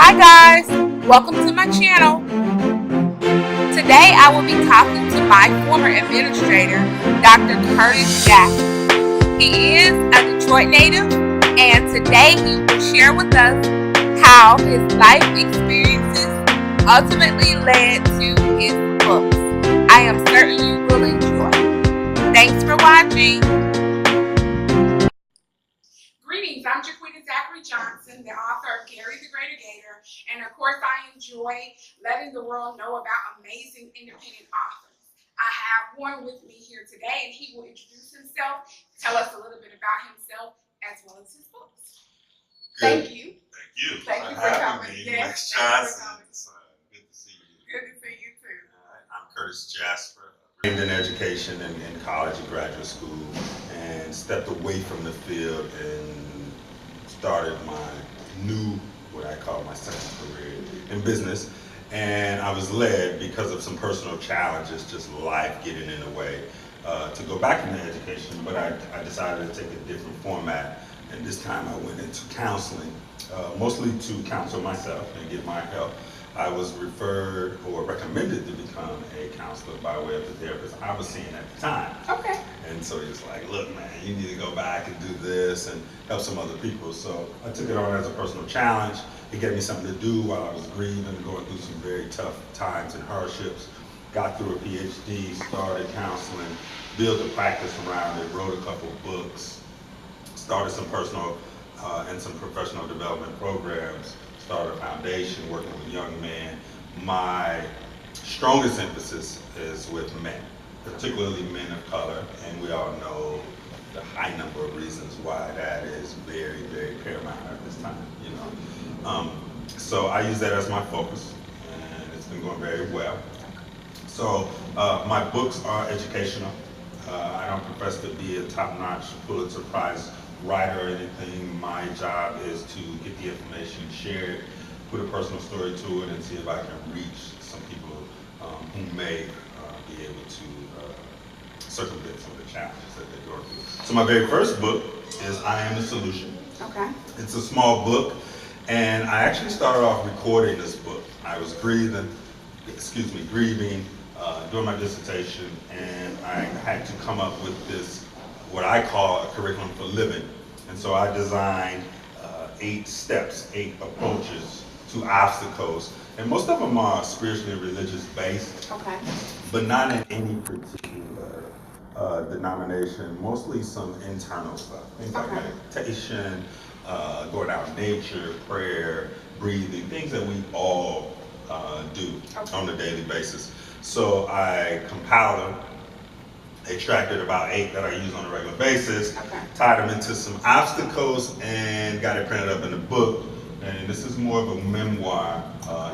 Hi guys, welcome to my channel. Today I will be talking to my former administrator, Dr. Curtis Jasper. He is a Detroit native, and today he will share with us how his life experiences ultimately led to his books. I am certain you will enjoy. Thanks for watching. Greetings, I'm Jaquita Zachary Johnson, the author of Gary the Greater Gator, and of course I enjoy letting the world know about amazing independent authors. I have one with me here today, and he will introduce himself, tell us a little bit about himself, as well as his books. Thank you. Thank you for coming. Yes, Johnson. It's good to see you. Good to see you too. I'm Curtis Jasper. Trained in education and in college and graduate school, and stepped away from the field and started my new, what I call my second career in business. And I was led because of some personal challenges, just life getting in the way, to go back into education. But I decided to take a different format, and this time I went into counseling, mostly to counsel myself and get my help. I was referred or recommended to become a counselor by way of the therapist I was seeing at the time. Okay. And so he was like, look, man, you need to go back and do this and help some other people. So I took it on as a personal challenge. It gave me something to do while I was grieving and going through some very tough times and hardships. Got through a PhD, started counseling, built a practice around it, wrote a couple books, started some personal and some professional development programs, started a foundation working with young men. My strongest emphasis is with men, particularly men of color, and we all know the high number of reasons why that is very, very paramount at this time, you know. So I use that as my focus, and it's been going very well. So my books are educational. I don't profess to be a top-notch Pulitzer Prize writer or anything. My job is to get the information shared, put a personal story to it, and see if I can reach some people who may be able to circumvent some of the challenges that they go through. So my very first book is I Am the Solution. Okay. It's a small book, and I actually started off recording this book. I was grieving doing my dissertation, and I had to come up with this, what I call a curriculum for living. And so I designed 8 steps, 8 approaches to obstacles, and most of them are spiritually and religious based, Okay. but not in any particular denomination, mostly some internal stuff, things like Okay. meditation, going out in nature, prayer, breathing, things that we all do on a daily basis. So I compiled them, extracted about 8 that I use on a regular basis, Okay. tied them into some obstacles, and got it printed up in a book. And this is more of a memoir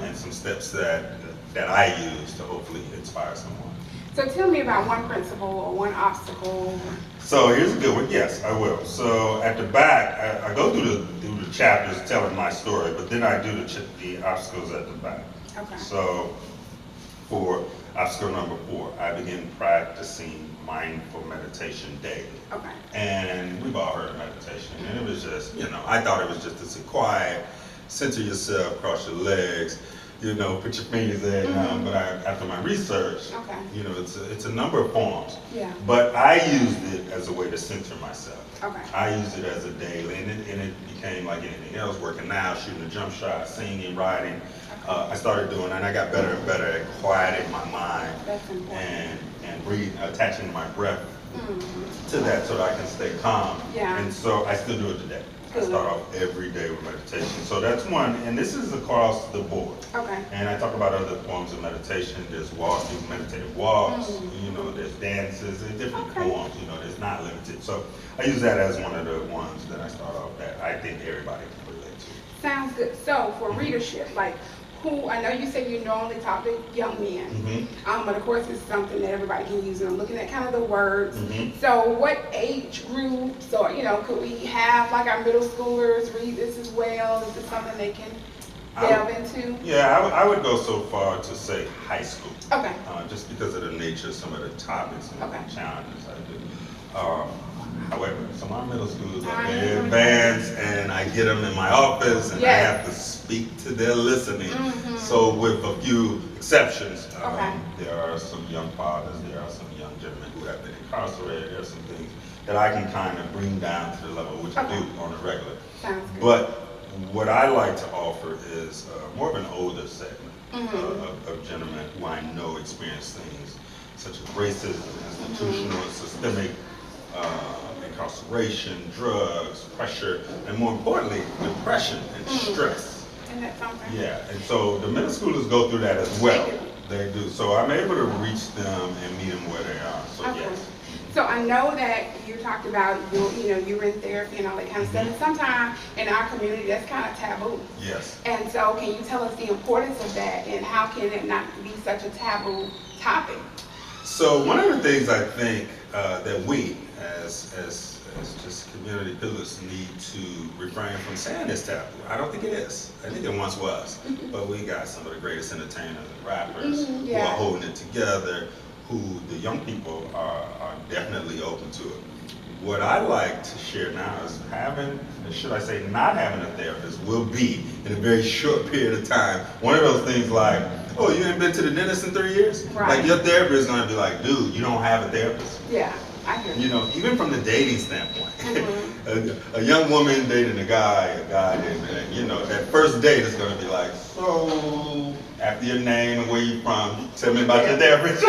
and some steps that I use to hopefully inspire someone. So tell me about one principle or one obstacle. So here's a good one. Yes, I will. So at the back, I go through the chapters telling my story, but then I do the obstacles at the back. Okay. So for obstacle number 4, I begin practicing mindful meditation daily. Okay. And we've all heard of meditation, and it was just, I thought it was just to sit quiet, center yourself, cross your legs, put your fingers there. But after my research, Okay. it's a number of forms. Yeah. But I used it as a way to center myself. Okay. I used it as a daily, and it became like anything else, working out, shooting a jump shot, singing, writing. I started doing that, and I got better and better at quieting my mind. That's important. And breathing, attaching my breath to that so that I can stay calm. Yeah. And so I still do it today. I Good. start off every day with meditation. So that's one, and this is across the board. Okay. And I talk about other forms of meditation. There's walking, meditative walks, there's dances, there's different forms, there's not limited. So I use that as one of the ones that I start off that I think everybody can relate to. Sounds good. So for readership, like I know you say you normally talk to young men, but of course it's something that everybody can use, and I'm looking at kind of the words. So what age groups, or could we have like our middle schoolers read this as well? Is it something they can delve into? Yeah, I would go so far to say high school. Okay. Just because of the nature of some of the topics and the challenges I do. However, some of our middle schools are very advanced, and I get them in my office, and I have to speak to their listening. So with a few exceptions, Okay. there are some young fathers, there are some young gentlemen who have been incarcerated. There are some things that I can kind of bring down to the level which I do on a regular. Sounds good. But what I like to offer is more of an older segment of gentlemen who I know experience things such as racism, institutional and systemic incarceration, drugs, pressure, and more importantly, depression and stress. And that's something. Yeah, and so the middle schoolers go through that as well. They do. They do. So I'm able to reach them and meet them where they are. So Okay. yes. So I know that you talked about you were in therapy and all that kind of stuff. And sometimes in our community, that's kind of taboo. Yes. And so, can you tell us the importance of that, and how can it not be such a taboo topic? So one of the things I think that we, as just community pillars, need to refrain from saying is taboo. I don't think it is. I think it once was. But we got some of the greatest entertainers and rappers who are holding it together, who the young people are definitely open to it. What I like to share now is having, or should I say not having a therapist will be, in a very short period of time, one of those things like, oh, you ain't been to the dentist in 3 years? Right. Like your therapist is gonna be like, dude, you don't have a therapist. Yeah, I hear You know, even from the dating standpoint, a young woman dating a guy dating, and you know, that first date is gonna be like, so, after your name and where you from, tell me about your therapist.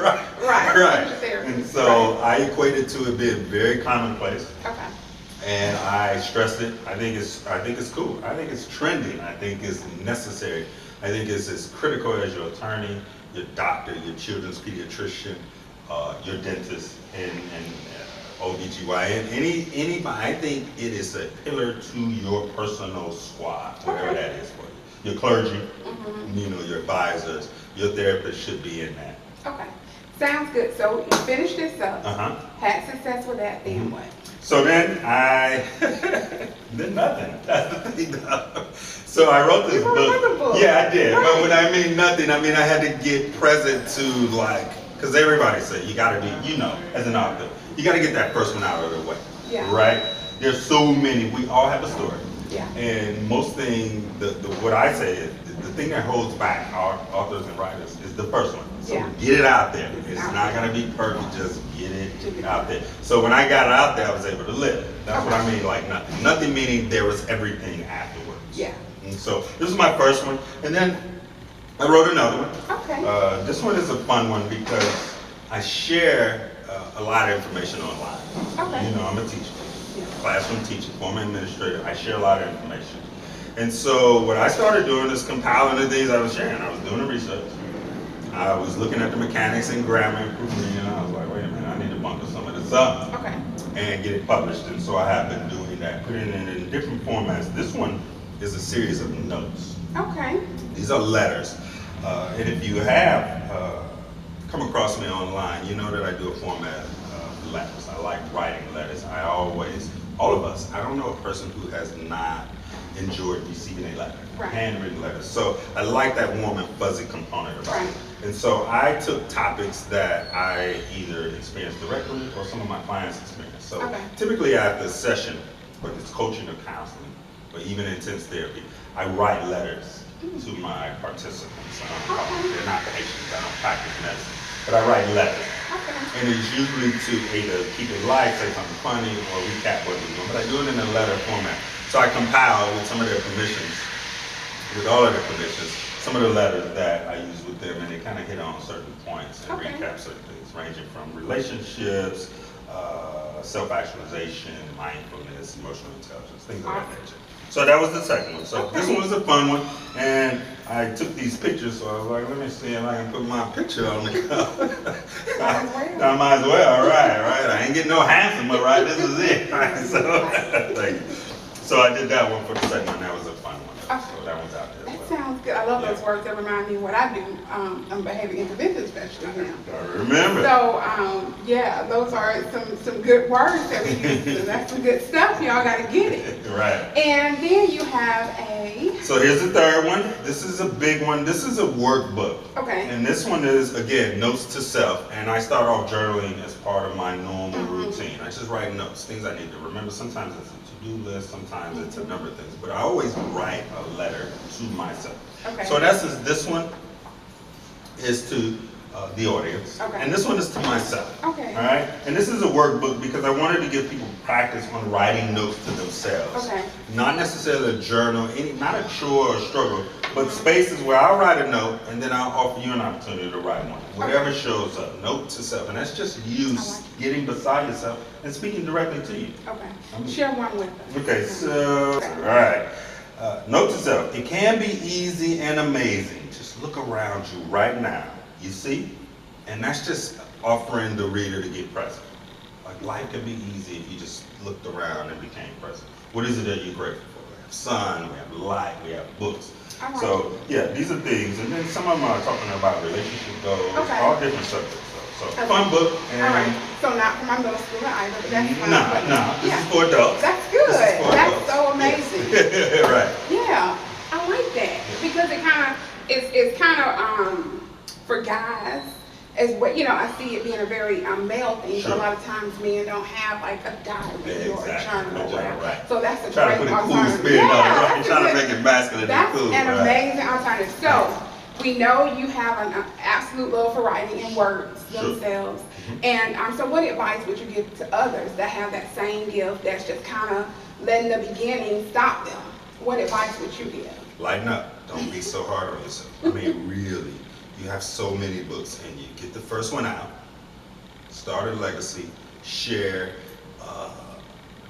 Right. And so I equate it to it being very commonplace. Okay. And I stressed it. I think it's cool. I think it's trending. I think it's necessary. I think it's as critical as your attorney, your doctor, your children's pediatrician, your dentist, and OBGYN. Anybody. I think it is a pillar to your personal squad, whatever that is for you. Your clergy, you know, your advisors, your therapist should be in that. Okay. Sounds good. So you finished this up, had success with that, then what? So then then nothing. That's the thing though. So I wrote this book. Yeah, I did. Right. But when I mean nothing, I mean I had to get present to like, because everybody say you gotta be, you know, as an author, you gotta get that first one out of the way. Yeah. Right? There's so many, we all have a story. Yeah. And most things, what I say is, the thing that holds back our authors and writers is the first one. So get it out there. It's not going to be perfect, just get it out there. So when I got it out there, I was able to live. That's what I mean, like nothing. Nothing meaning there was everything afterwards. Yeah. And so this is my first one. And then I wrote another one. Okay. This one is a fun one because I share a lot of information online. Okay. You know, I'm a teacher. Classroom teacher, former administrator, I share a lot of information. And so what I started doing is compiling the things I was sharing. I was doing the research. I was looking at the mechanics and grammar and proofreading, and I was like, wait a minute, I need to bundle some of this up and get it published. And so I have been doing that, putting it in different formats. This one is a series of notes. Okay. These are letters. And if you have come across me online, you know that I do a format of letters. I like writing letters. All of us, I don't know a person who has not enjoyed receiving a letter, handwritten letters. So I like that warm and fuzzy component about it. And so I took topics that I either experienced directly or some of my clients experienced. So typically after a session, whether it's coaching or counseling, or even intense therapy, I write letters to my participants. They're not patients, I don't practice medicine, but I write letters. And it's usually to either keep it light, say something funny, or recap what we're doing. But I do it in a letter format. So I compile with some of their permissions, with all of their permissions, some of the letters that I use with them, and they kind of hit on certain points and recap certain things, ranging from relationships, self-actualization, mindfulness, emotional intelligence, things of that nature. So that was the second one. So this one was a fun one, and I took these pictures, so I was like, let me see if I can put my picture on the cover. I might as well, all right. I ain't getting no handsomer, right? This is it, right? So, thank you. So I did that one for the second one. That was a fun one. So that one's out there. That sounds good. I love those words. That remind me of what I do. I'm behavior intervention specialist now. I remember. So yeah, those are some good words that we use. That's some good stuff. Y'all got to get it. Right. And then you have a. So here's the third one. This is a big one. This is a workbook. Okay. And this one is, again, notes to self. And I start off journaling as part of my normal routine. I just write notes, things I need to remember. Sometimes it's a to-do list, sometimes it's a number of things, but I always write a letter to myself. Okay. So in essence, this one is to the audience, Okay. and this one is to myself. Okay. All right, and this is a workbook because I wanted to give people practice on writing notes to themselves. Okay. Not necessarily a journal, not a chore or struggle, but spaces where I'll write a note and then I'll offer you an opportunity to write one. Whatever shows up, note to self, and that's just you getting beside yourself and speaking directly to you. Okay. Share one with us. Okay, so all right. Note to self: it can be easy and amazing. Just look around you right now. You see? And that's just offering the reader to get present. Like life can be easy if you just looked around and became present. What is it that you're grateful for? We have sun, we have light, we have books. So yeah, these are things. And then some of them are talking about relationship goals, all different subjects. So fun book. And all right. So not for my middle schooler either, but that's fine. No. This is for adults. That's good. That's adults. so amazing. Right. Yeah, I like that because it kind of it's kind of for guys as well. You know, I see it being a very male thing. Sure. But a lot of times men don't have like a diary or a journal or whatever. Right. So that's a Trying great to put a cool alternative. spin on it. Right? That's Trying to make it masculine That's and cool. an right? amazing alternative. So we know you have an absolute love for writing and words themselves. And so what advice would you give to others that have that same gift that's just kind of letting the beginning stop them? What advice would you give? Lighten up. Don't be so hard on yourself. I mean, really, you have so many books in you. Get the first one out. Start a legacy. Share.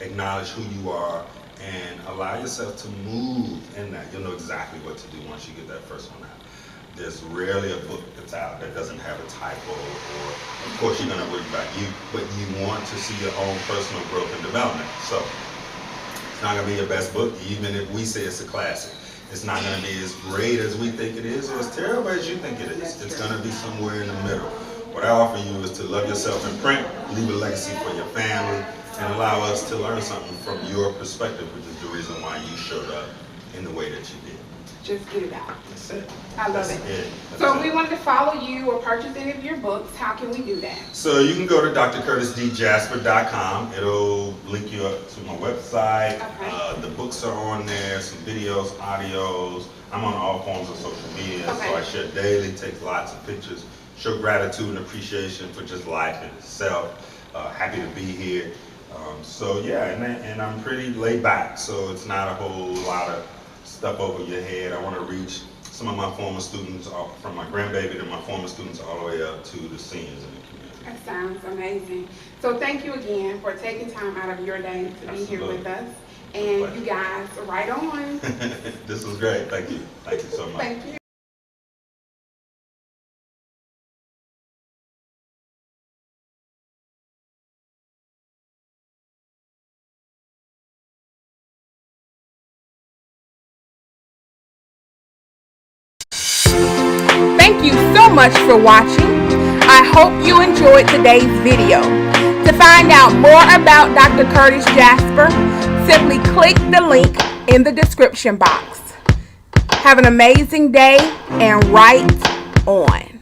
Acknowledge who you are. And allow yourself to move in that. You'll know exactly what to do once you get that first one out. There's rarely a book that's out that doesn't have a typo, or of course you're going to worry about you, but you want to see your own personal growth and development. So it's not going to be your best book, even if we say it's a classic. It's not going to be as great as we think it is, or as terrible as you think it is. It's going to be somewhere in the middle. What I offer you is to love yourself in print, leave a legacy for your family, and allow us to learn something from your perspective, which is the reason why you showed up in the way that you did. Just get it out. That's it. I love it. So if we wanted to follow you or purchase any of your books, how can we do that? So you can go to drcurtisdjasper.com. It'll link you up to my website. Okay. The books are on there, some videos, audios. I'm on all forms of social media, so I share daily, take lots of pictures, show gratitude and appreciation for just life in itself. Happy to be here. So yeah, and I'm pretty laid back, so it's not a whole lot of stuff over your head. I want to reach some of my former students, from my grandbaby to my former students, all the way up to the seniors in the community. That sounds amazing. So thank you again for taking time out of your day to be here with us. And you guys, right on. This was great. Thank you. Thank you so much. Thank you. Thank you so much for watching. I hope you enjoyed today's video. To find out more about Dr. Curtis Jasper, simply click the link in the description box. Have an amazing day and write on.